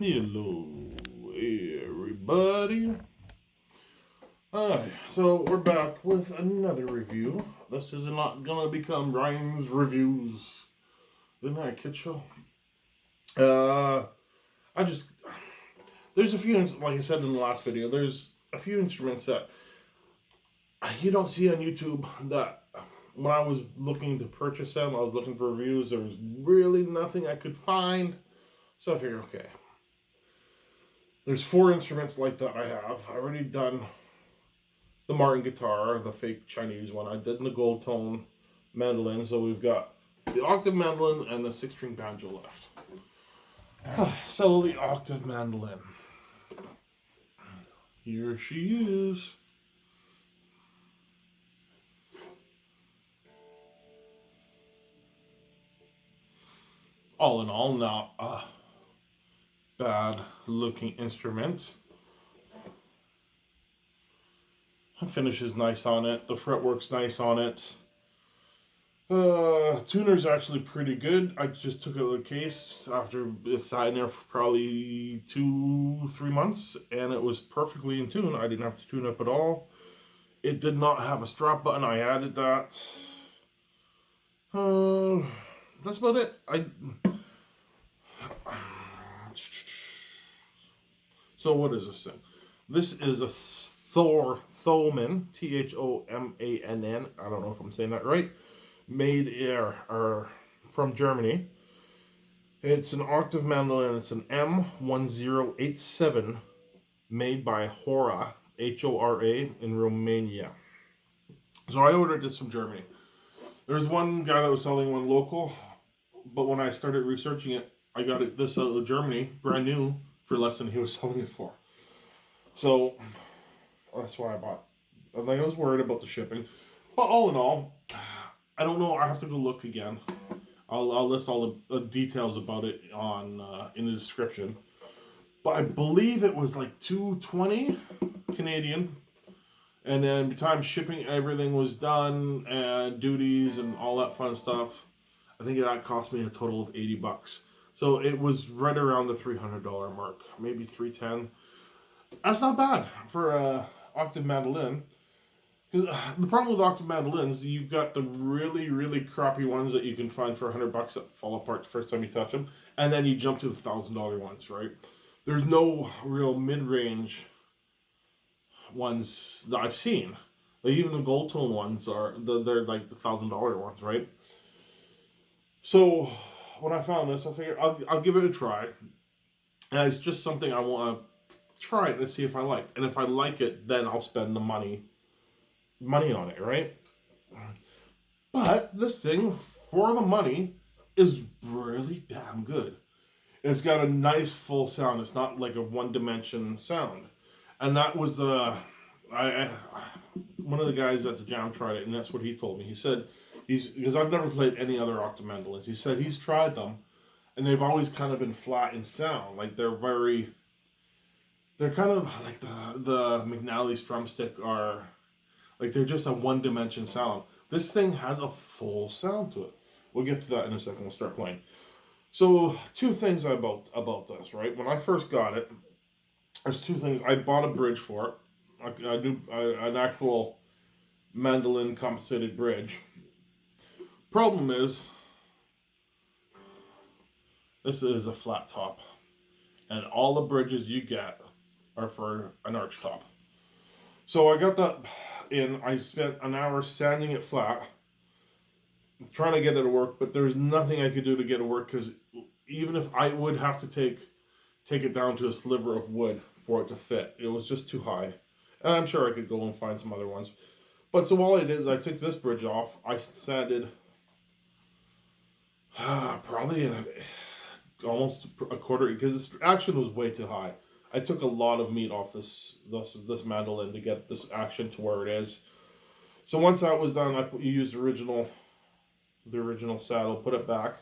Hello, everybody. Alright, so we're back with another review. This is not gonna become Ryan's reviews. Isn't that a kid show? I just there's a few, like I said in the last video, there's a few instruments that you don't see on YouTube that when I was looking to purchase them, I was looking for reviews. There was really nothing I could find, so I figured, okay. There's 4 instruments like that I have. I already done the Martin guitar, the fake Chinese one. I did the gold tone mandolin, so we've got the octave mandolin and the 6-string banjo left. So the octave mandolin. Here she is. All in all, not a bad looking instrument. The finish is nice on it. The fretwork's nice on it. Tuner's actually pretty good. I just took it out of the case after it sat in there for probably 2-3 months, and it was perfectly in tune. I didn't have to tune up at all. It did not have a strap button. I added that. That's about it. So what is this thing? This is a Thomann, Thomann. I don't know if I'm saying that right. Made from Germany. It's an octave mandolin. It's an M1087 made by Hora, Hora, in Romania. So I ordered this from Germany. There's one guy that was selling one local, but when I started researching it, I got this out of Germany, brand new, for less than he was selling it for. So that's why I bought. I was worried about the shipping, but all in all, I don't know. I have to go look again. I'll list all the details about it on in the description. But I believe it was like $220 Canadian, and then by the time shipping everything was done and duties and all that fun stuff, I think that cost me a total of $80. So it was right around the $300 mark, maybe $310. That's not bad for a octave mandolin. Because the problem with octave mandolins, you've got the really, really crappy ones that you can find for $100 that fall apart the first time you touch them, and then you jump to the $1,000 ones, right? There's no real mid-range ones that I've seen. Like even the gold tone ones they're like the $1,000 ones, right? So when I found this, I figured I'll give it a try, and it's just something I want to try it and see if I like. And if I like it, then I'll spend the money on it, right? But this thing, for the money, is really damn good. It's got a nice full sound. It's not like a one-dimension sound. And that was one of the guys at the jam tried it, and that's what he told me. He said because I've never played any other octave mandolins. He said he's tried them, and they've always kind of been flat in sound. Like they're kind of like the McNally's drumstick are. Like, they're just a one-dimension sound. This thing has a full sound to it. We'll get to that in a second. We'll start playing. So, 2 things about this, right? When I first got it, there's 2 things. I bought a bridge for it. An actual mandolin compensated bridge. Problem is, this is a flat top. And all the bridges you get are for an arch top. So I got that in. I spent an hour sanding it flat, trying to get it to work, but there's nothing I could do to get it to work, because even if I would have to take it down to a sliver of wood for it to fit, it was just too high. And I'm sure I could go and find some other ones. But so all I did is I took this bridge off. I sanded probably almost a quarter, because its action was way too high. I took a lot of meat off this mandolin to get this action to where it is. So once that was done, I used the original saddle, put it back.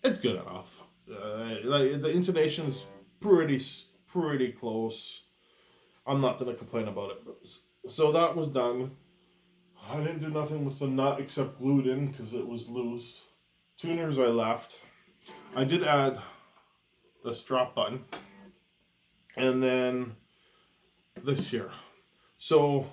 It's good enough. Like the intonation's pretty close. I'm not gonna complain about it. So that was done. I didn't do nothing with the nut except glue it in because it was loose. Tuners I left. I did add the strap button, and then this here. So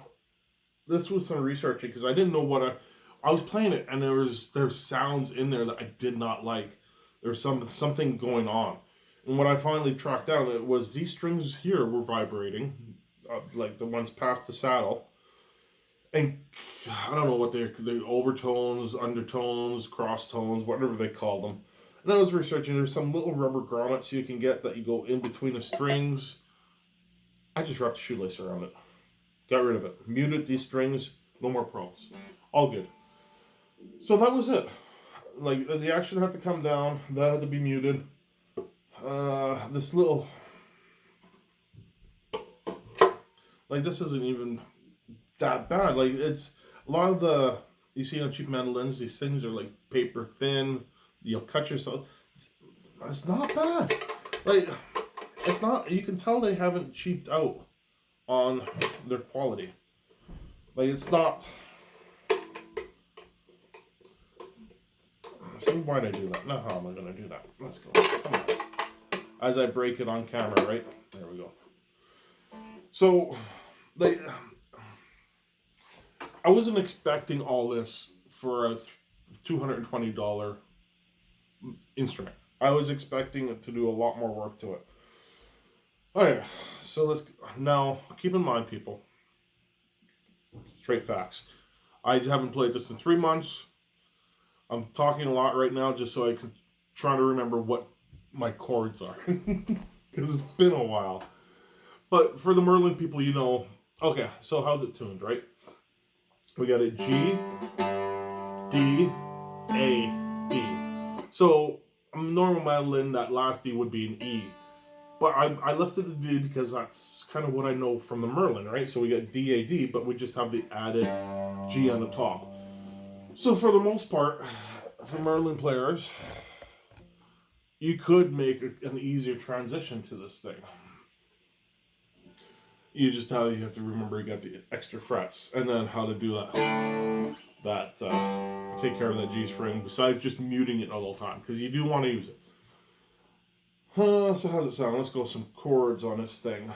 this was some researching because I didn't know what I was playing it, and there's sounds in there that I did not like. There's something going on, and what I finally tracked down, it was these strings here were vibrating, like the ones past the saddle, and I don't know what they're overtones, undertones, cross tones, whatever they call them. And I was researching. There's some little rubber grommets you can get that you go in between the strings. I just wrapped a shoelace around it. Got rid of it. Muted these strings. No more problems. All good. So that was it. Like, the action had to come down. That had to be muted. This little... Like, this isn't even that bad. Like, it's... A lot of the... You see on cheap mandolins, these things are, like, paper thin. You'll cut yourself. It's not bad. Like, it's not... You can tell they haven't cheaped out on their quality. Like, it's not... So why'd I do that? Now how am I going to do that? Let's go. Come on. As I break it on camera, right? There we go. So, like, I wasn't expecting all this for a $220 instrument. I was expecting it to do a lot more work to it. Okay, so let's... Now, keep in mind, people. Straight facts. I haven't played this in 3 months. I'm talking a lot right now just so I can try to remember what my chords are. Because it's been a while. But for the Merlin people, you know... Okay, so how's it tuned, right? We got a G, D, A, E. So, a normal mandolin, that last D would be an E. But I left it the D because that's kind of what I know from the Merlin, right? So we got D, A, D, but we just have the added G on the top. So for the most part, for Merlin players, you could make an easier transition to this thing. You have to remember you got the extra frets, and then how to do that. Take care of that G string. Besides just muting it all the time, because you do want to use it. So how's it sound? Let's go some chords on this thing.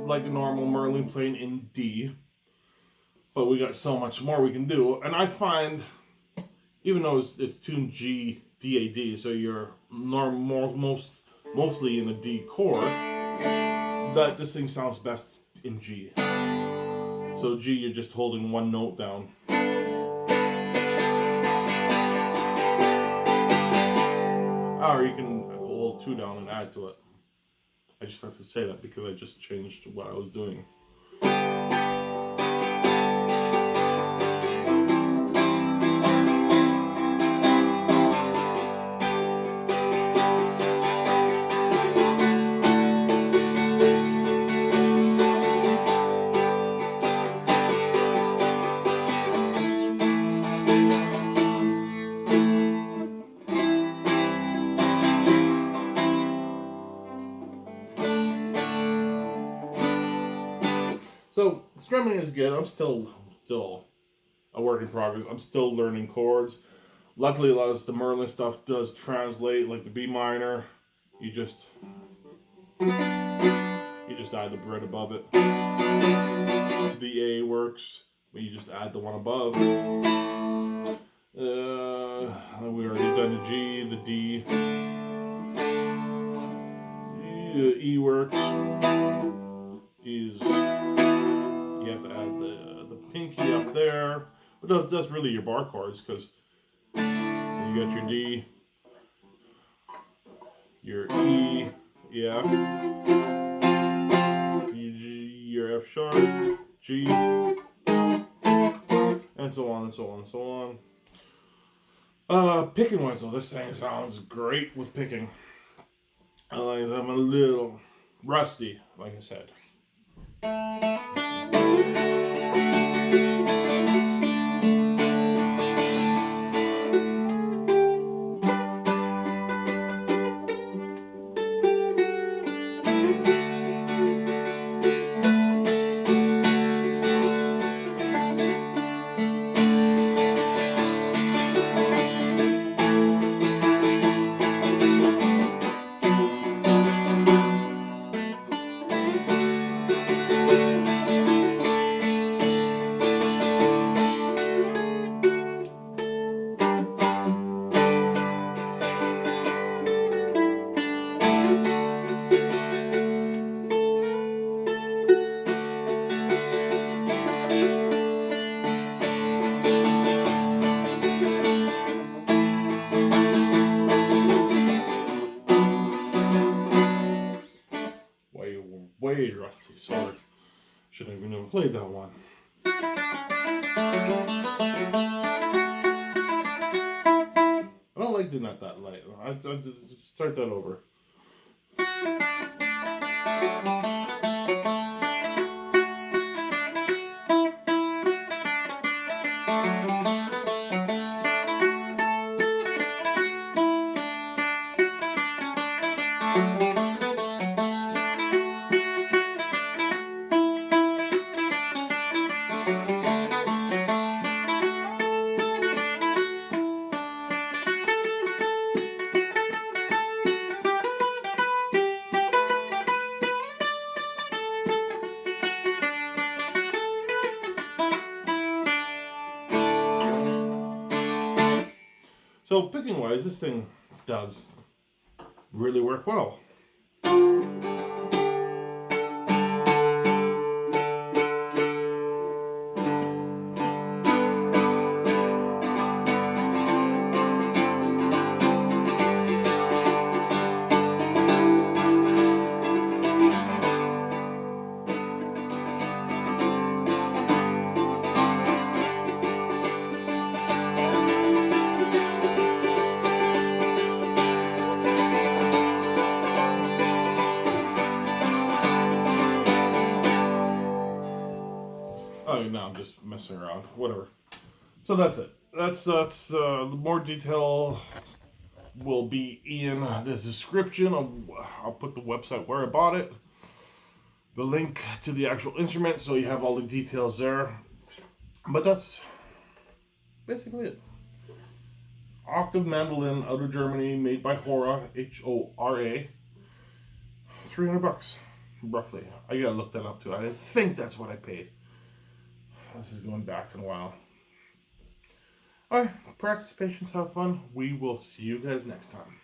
Like a normal Merlin playing in D, but we got so much more we can do. And I find, even though it's tuned G, D, A, D, so you're mostly in a D chord, that this thing sounds best in G. So G, you're just holding one note down. Or you can hold 2 down and add to it. I just have to say that because I just changed what I was doing. So, strumming is good. I'm still a work in progress. I'm still learning chords. Luckily, a lot of the Merlin stuff does translate, like the B minor. You just add the brit above it. The A works, but you just add the one above. We already done the G, the D. The E works. You have to add the pinky up there. But that's really your bar chords, because you got your D, your E, yeah, your F sharp, G, and so on and so on and so on. Picking wise, though, this thing sounds great with picking. I'm a little rusty, like I said. Way rusty, so shouldn't even have played that one. I don't like doing that light. I'd start that over. So picking wise, this thing does really work well. Oh, no, I'm just messing around. Whatever. So that's it. That's the more detail will be in the description. I'll put the website where I bought it, the link to the actual instrument, so you have all the details there. But that's basically it. Octave mandolin out of Germany, made by Hora, Hora. $300, roughly. I gotta look that up too. I think that's what I paid. This is going back in a while. Alright, practice, patience, have fun. We will see you guys next time.